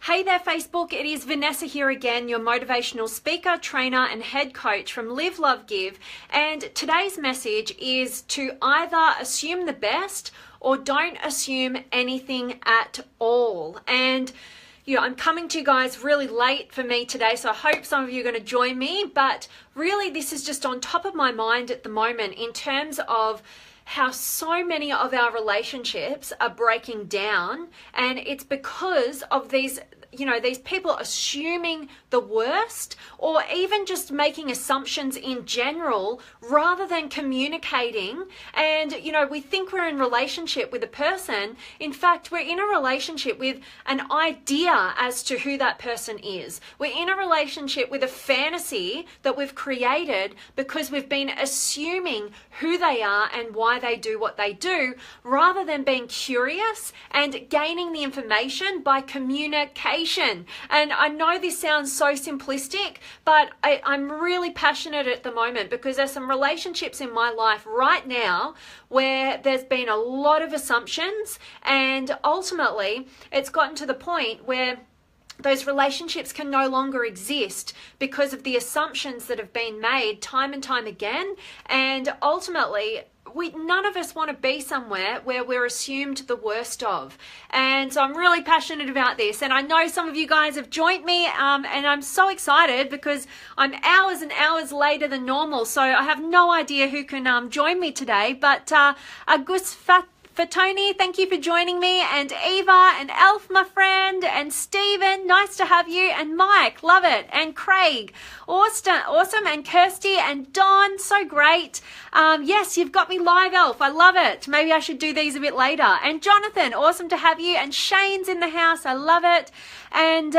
Hey there Facebook, it is Vanessa here again, your motivational speaker, trainer and head coach from Live, Love, Give. And today's message is to either assume the best or don't assume anything at all. And I'm coming to you guys really late for me today, so I hope some of you are going to join me. But really this is just on top of my mind at the moment in terms of how so many of our relationships are breaking down, and it's because of these people assuming the worst, or even just making assumptions in general rather than communicating. And we think we're in relationship with a person. In fact, we're in a relationship with an idea as to who that person is. We're in a relationship with a fantasy that we've created because we've been assuming who they are and why they do what they do, rather than being curious and gaining the information by communication. And I know this sounds so simplistic, but I'm really passionate at the moment because there's some relationships in my life right now where there's been a lot of assumptions, and ultimately it's gotten to the point where those relationships can no longer exist because of the assumptions that have been made time and time again. And ultimately, none of us want to be somewhere where we're assumed the worst of. And so I'm really passionate about this. And I know some of you guys have joined me, and I'm so excited because I'm hours and hours later than normal. So I have no idea who can join me today. But Agus for Tony, thank you for joining me, and Eva and Elf, my friend, and Stephen, nice to have you, and Mike, love it, and Craig, awesome, and Kirsty and Don, so great. Yes, you've got me live, Elf, I love it. Maybe I should do these a bit later. And Jonathan, awesome to have you, and Shane's in the house, I love it. And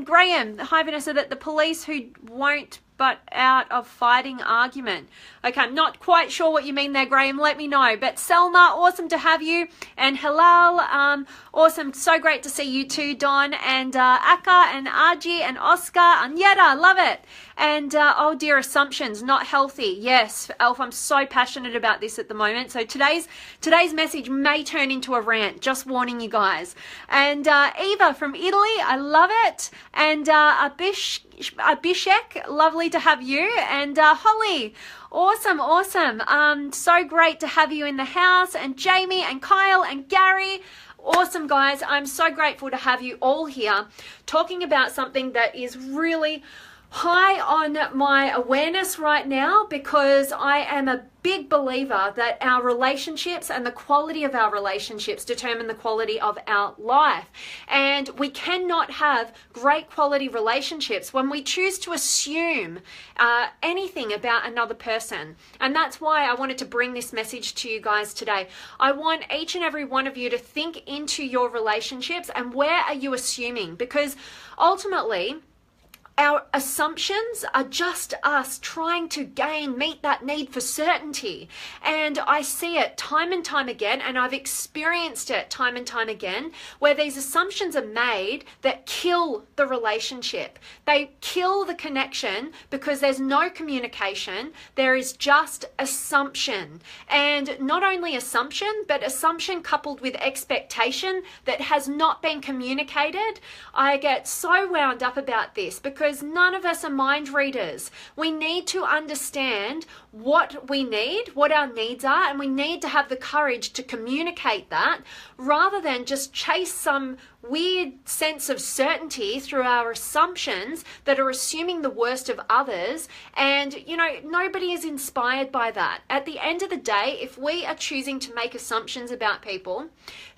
Graham, hi Vanessa, that the police who won't but out of fighting argument. Okay, I'm not quite sure what you mean there, Graham. Let me know. But Selma, awesome to have you. And Halal, awesome. So great to see you too, Don. And Akka and Arji and Oscar. And Yetta, love it. And oh dear, assumptions, not healthy. Yes, Elf, I'm so passionate about this at the moment. So today's message may turn into a rant, just warning you guys. And Eva from Italy, I love it. And Abhishek, lovely to have you. And Holly, awesome. So great to have you in the house. And Jamie and Kyle and Gary, awesome guys. I'm so grateful to have you all here talking about something that is really high on my awareness right now, because I am a big believer that our relationships and the quality of our relationships determine the quality of our life. And we cannot have great quality relationships when we choose to assume anything about another person. And that's why I wanted to bring this message to you guys today. I want each and every one of you to think into your relationships and where are you assuming? Because ultimately, our assumptions are just us trying to meet that need for certainty. And I see it time and time again, and I've experienced it time and time again, where these assumptions are made that kill the relationship. They kill the connection because there's no communication. There is just assumption. And not only assumption, but assumption coupled with expectation that has not been communicated. I get so wound up about this because none of us are mind readers. We need to understand what we need, what our needs are, and we need to have the courage to communicate that rather than just chase some weird sense of certainty through our assumptions that are assuming the worst of others. And nobody is inspired by that. At the end of the day, if we are choosing to make assumptions about people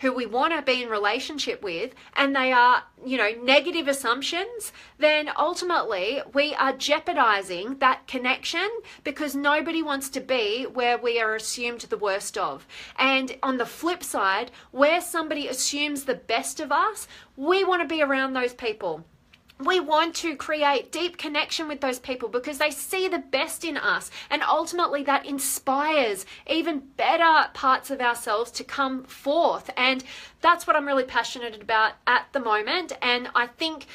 who we want to be in relationship with, and they are negative assumptions, then ultimately we are jeopardizing that connection, because nobody wants to be where we are assumed the worst of. And on the flip side, where somebody assumes the best of us, we want to be around those people. we want to create deep connection with those people because they see the best in us, and ultimately that inspires even better parts of ourselves to come forth. And that's what I'm really passionate about at the moment. And I think,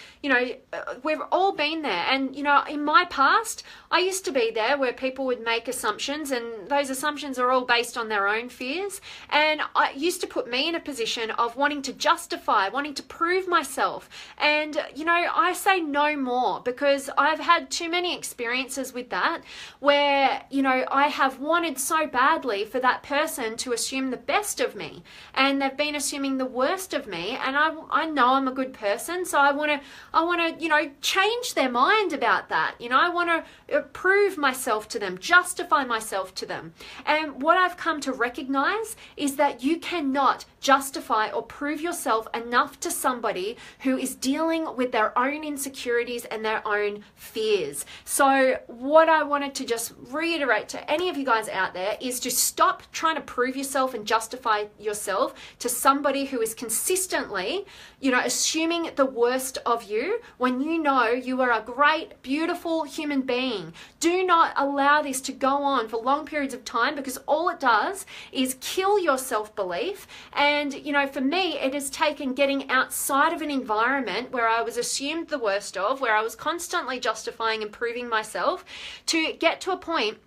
we've all been there. And, in my past, I used to be there where people would make assumptions, and those assumptions are all based on their own fears. And it used to put me in a position of wanting to justify, wanting to prove myself. And, I say no more, because I've had too many experiences with that where, I have wanted so badly for that person to assume the best of me, and they've been assuming the worst of me. And I know I'm a good person, so I want to change their mind about that. I want to prove myself to them, justify myself to them. And what I've come to recognize is that you cannot justify or prove yourself enough to somebody who is dealing with their own insecurities and their own fears. So what I wanted to just reiterate to any of you guys out there is to stop trying to prove yourself and justify yourself to somebody who is consistently, assuming the worst of you when you know you are a great, beautiful human being. Do not allow this to go on for long periods of time, because all it does is kill your self-belief. And, for me, it has taken getting outside of an environment where I was assumed the worst of, where I was constantly justifying and proving myself, to get to a point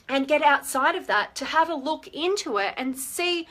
and get outside of that, to have a look into it and see,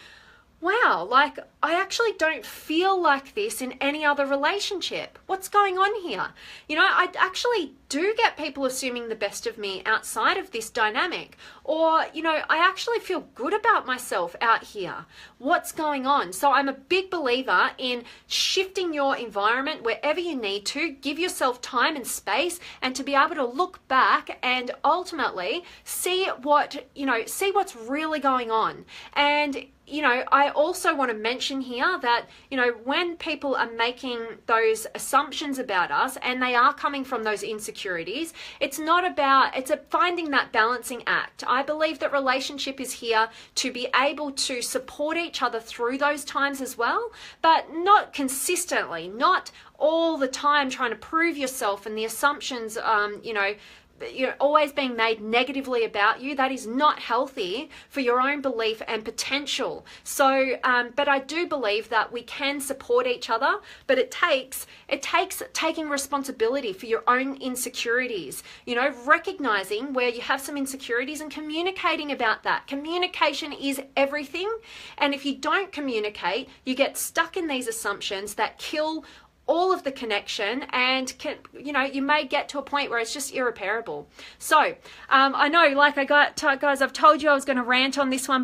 wow, I actually don't feel like this in any other relationship. What's going on here? I actually do get people assuming the best of me outside of this dynamic. Or, I actually feel good about myself out here. What's going on? So I'm a big believer in shifting your environment wherever you need to. Give yourself time and space, and to be able to look back and ultimately see what's really going on. And I also want to mention here that, when people are making those assumptions about us and they are coming from those insecurities, it's finding that balancing act. I believe that relationship is here to be able to support each other through those times as well, but not consistently, not all the time trying to prove yourself and the assumptions, always being made negatively about you. That is not healthy for your own belief and potential. So, but I do believe that we can support each other, but it takes taking responsibility for your own insecurities, recognizing where you have some insecurities and communicating about that. Communication is everything. And if you don't communicate, you get stuck in these assumptions that kill all of the connection, and you may get to a point where it's just irreparable. So I know, guys, I've told you I was going to rant on this one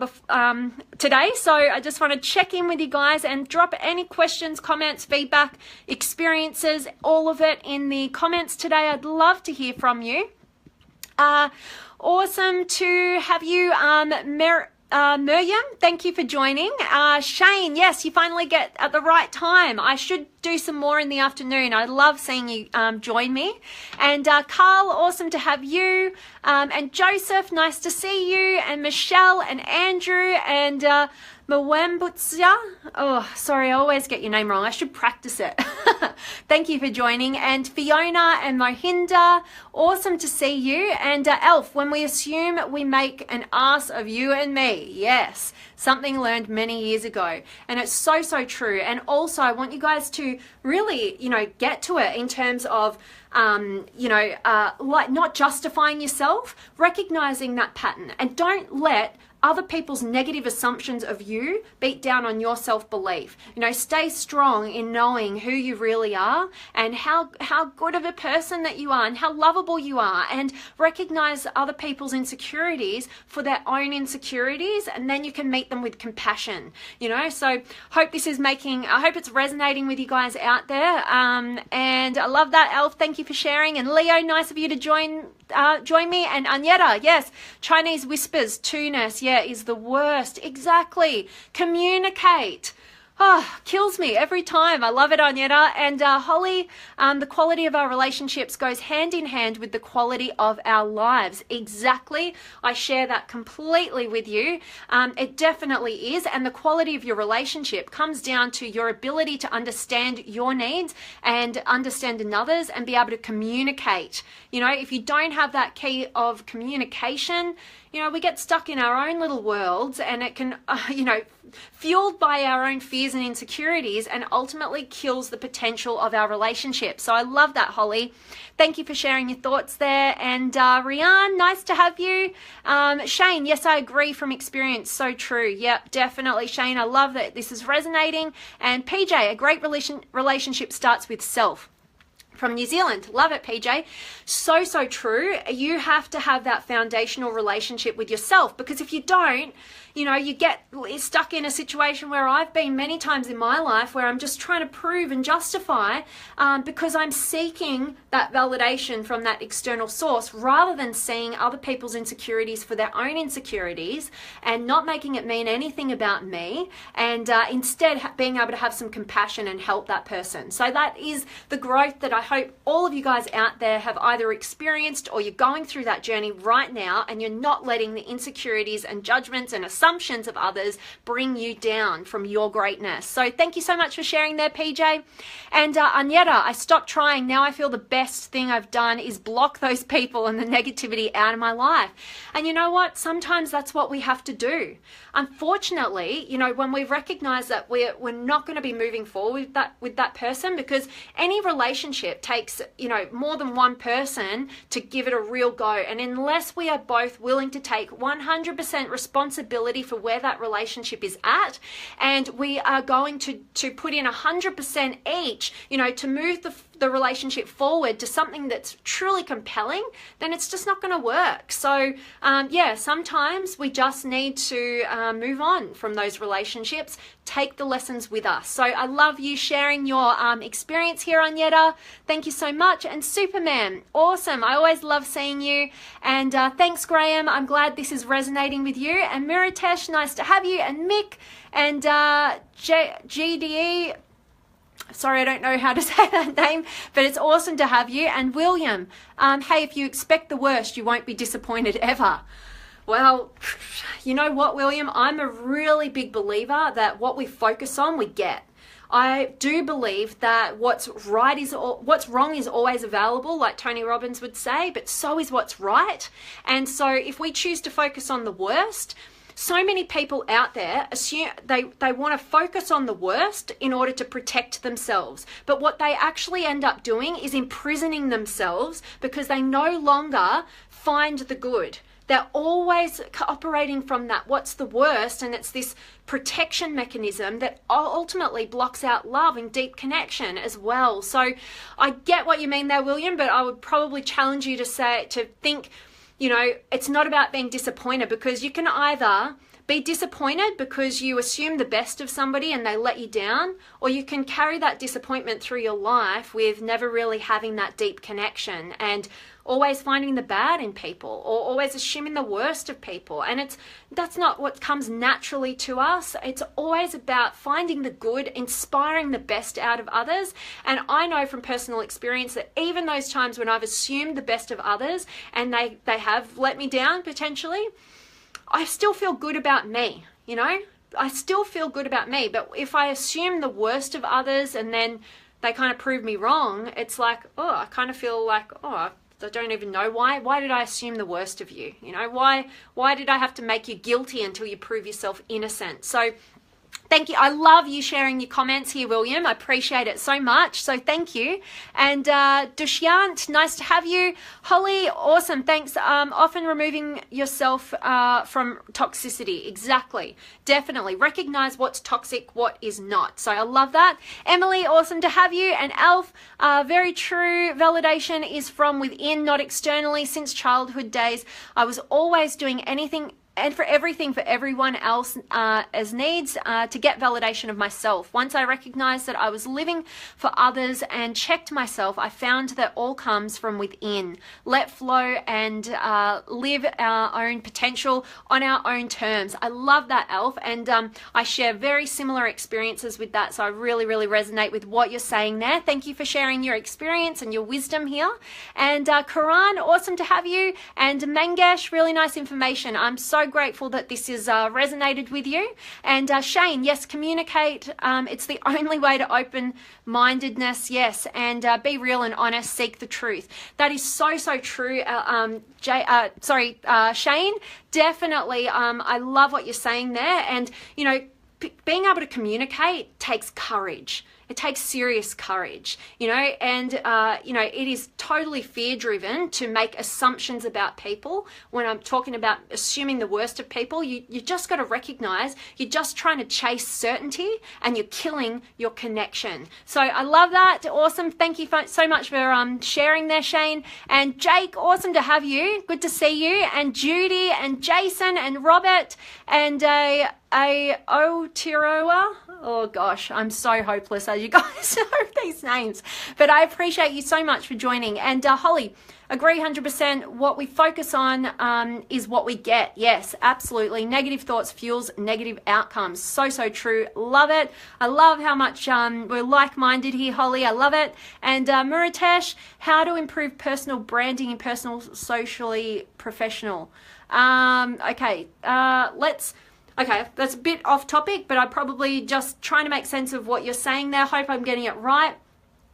today, so I just want to check in with you guys and drop any questions, comments, feedback, experiences, all of it in the comments today. I'd love to hear from you. Awesome to have you, Miriam, thank you for joining. Shane, yes, you finally get at the right time. I should do some more in the afternoon. I love seeing you join me. And Carl, awesome to have you. And Joseph, nice to see you. And Michelle and Andrew and Mwembutsia. Oh, sorry, I always get your name wrong. I should practice it. Thank you for joining. And Fiona and Mohinda, awesome to see you. And Elf, when we assume we make an ass of you and me. Yes, something learned many years ago. And it's so, so true. And also, I want you guys to really, get to it in terms of, not justifying yourself, recognizing that pattern, and don't let other people's negative assumptions of you beat down on your self-belief. Stay strong in knowing who you really are and how good of a person that you are and how lovable you are, and recognize other people's insecurities for their own insecurities, and then you can meet them with compassion. So hope it's resonating with you guys out there. And I love that, Elf. Thank you for sharing. And Leo, nice of you to join me. And Anyeta, yes, Chinese whispers, two-ness, is the worst. Exactly. Communicate. Oh, kills me every time. I love it, Agneta. And Holly, the quality of our relationships goes hand in hand with the quality of our lives. Exactly. I share that completely with you. It definitely is. And the quality of your relationship comes down to your ability to understand your needs and understand another's and be able to communicate. You know, if you don't have that key of communication, you know, we get stuck in our own little worlds, and it can, fueled by our own fears and insecurities, and ultimately kills the potential of our relationship. So I love that, Holly. Thank you for sharing your thoughts there. And Rian, nice to have you. Shane, yes, I agree from experience. So true. Yep, definitely, Shane. I love that this is resonating. And PJ, a great relationship starts with self. From New Zealand. Love it, PJ. So true. You have to have that foundational relationship with yourself, because if you don't, you know, you get stuck in a situation where I've been many times in my life where I'm just trying to prove and justify because I'm seeking that validation from that external source rather than seeing other people's insecurities for their own insecurities and not making it mean anything about me, and instead being able to have some compassion and help that person. So that is the growth that I hope all of you guys out there have either experienced, or you're going through that journey right now and you're not letting the insecurities and judgments and assumptions of others bring you down from your greatness. So thank you so much for sharing there, PJ. And Agneta, I stopped trying. Now I feel the best thing I've done is block those people and the negativity out of my life. And you know what? Sometimes that's what we have to do. Unfortunately, you know, when we recognize that we're not going to be moving forward with that person, because any relationship takes, you know, more than one person to give it a real go. And unless we are both willing to take 100% responsibility for where that relationship is at, and we are going to put in 100% each, you know, to move the relationship forward to something that's truly compelling, then it's just not going to work. So yeah, sometimes we just need to move on from those relationships, take the lessons with us. So I love you sharing your experience here, Agneta. Thank you so much. And Superman, awesome. I always love seeing you. And thanks, Graham. I'm glad this is resonating with you. And Miritesh, nice to have you. And Mick and GDE, sorry, I don't know how to say that name, but it's awesome to have you. And William, hey, if you expect the worst, you won't be disappointed ever. Well, you know what, William? I'm a really big believer that what we focus on, we get. I do believe that what's wrong is always available, like Tony Robbins would say, but so is what's right. And so if we choose to focus on the worst, so many people out there assume they want to focus on the worst in order to protect themselves. But what they actually end up doing is imprisoning themselves because they no longer find the good. They're always operating from that what's the worst, and it's this protection mechanism that ultimately blocks out love and deep connection as well. So I get what you mean there, William, but I would probably challenge you to think, you know, it's not about being disappointed, because you can either be disappointed because you assume the best of somebody and they let you down, or you can carry that disappointment through your life with never really having that deep connection and always finding the bad in people, or always assuming the worst of people. And that's not what comes naturally to us. It's always about finding the good, inspiring the best out of others. And I know from personal experience that even those times when I've assumed the best of others and they have let me down potentially, I still feel good about me, you know? I still feel good about me. But if I assume the worst of others and then they kind of prove me wrong, it's like, oh, I kind of feel like, oh, I don't even know why. Why did I assume the worst of you? You know, why did I have to make you guilty until you prove yourself innocent? So thank you. I love you sharing your comments here, William. I appreciate it so much. So thank you. And Dushyant, nice to have you. Holly, awesome. Thanks. Often removing yourself from toxicity. Exactly. Definitely. Recognize what's toxic, what is not. So I love that. Emily, awesome to have you. And Alf, very true. Validation is from within, not externally. Since childhood days, I was always doing anything and for everything for everyone else as needs to get validation of myself. Once I recognized that I was living for others and checked myself, I found that all comes from within. Let flow and live our own potential on our own terms. I love that, Elf, and I share very similar experiences with that, so I really, really resonate with what you're saying there. Thank you for sharing your experience and your wisdom here. And Karan, awesome to have you. And Mangesh, really nice information. I'm so grateful that this has resonated with you. And Shane, yes, communicate. It's the only way to open mindedness, yes, and be real and honest, seek the truth. That is so, so true. Shane, definitely. I love what you're saying there. And, you know, being able to communicate takes courage. It takes serious courage, you know, and, you know, it is totally fear-driven to make assumptions about people. When I'm talking about assuming the worst of people, you just got to recognize you're just trying to chase certainty and you're killing your connection. So I love that. Awesome. Thank you so much for sharing there, Shane. And Jake, awesome to have you. Good to see you. And Judy and Jason and Robert and Aotearoa. Oh gosh, I'm so hopeless as you guys know these names. But I appreciate you so much for joining. And Holly, agree 100%. What we focus on is what we get. Yes, absolutely. Negative thoughts fuels negative outcomes. So, so true. Love it. I love how much we're like-minded here, Holly. I love it. And Muritesh, how to improve personal branding and personal, socially, professional. Okay, that's a bit off topic, but I'm probably just trying to make sense of what you're saying there. Hope I'm getting it right.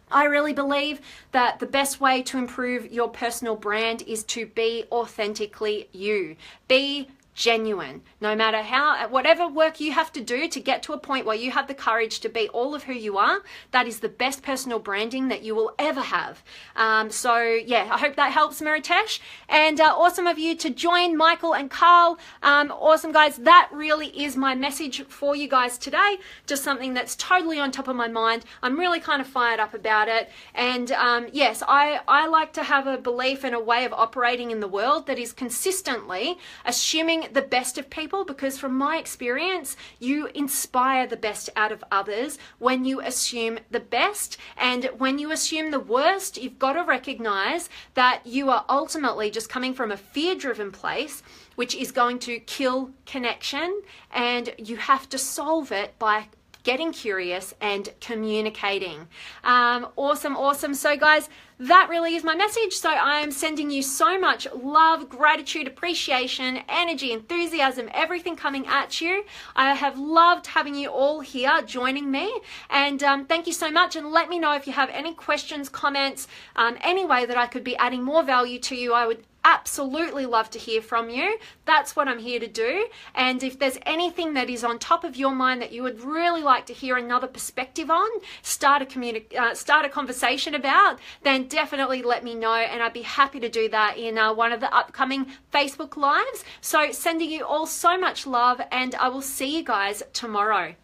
I really believe that the best way to improve your personal brand is to be authentically you. Be genuine. No matter whatever work you have to do to get to a point where you have the courage to be all of who you are, that is the best personal branding that you will ever have. So yeah, I hope that helps, Maritesh. And awesome of you to join, Michael and Carl. Awesome, guys. That really is my message for you guys today. Just something that's totally on top of my mind. I'm really kind of fired up about it. And yes, I like to have a belief and a way of operating in the world that is consistently assuming the best of people, because from my experience, you inspire the best out of others when you assume the best. And when you assume the worst, you've got to recognize that you are ultimately just coming from a fear-driven place, which is going to kill connection, and you have to solve it by getting curious and communicating. Awesome. So guys, that really is my message. So I am sending you so much love, gratitude, appreciation, energy, enthusiasm, everything coming at you. I have loved having you all here joining me. And thank you so much. And let me know if you have any questions, comments, any way that I could be adding more value to you. I would absolutely love to hear from you. That's what I'm here to do. And if there's anything that is on top of your mind that you would really like to hear another perspective on, start a conversation about, then definitely let me know, and I'd be happy to do that in one of the upcoming Facebook Lives. So sending you all so much love, and I will see you guys tomorrow.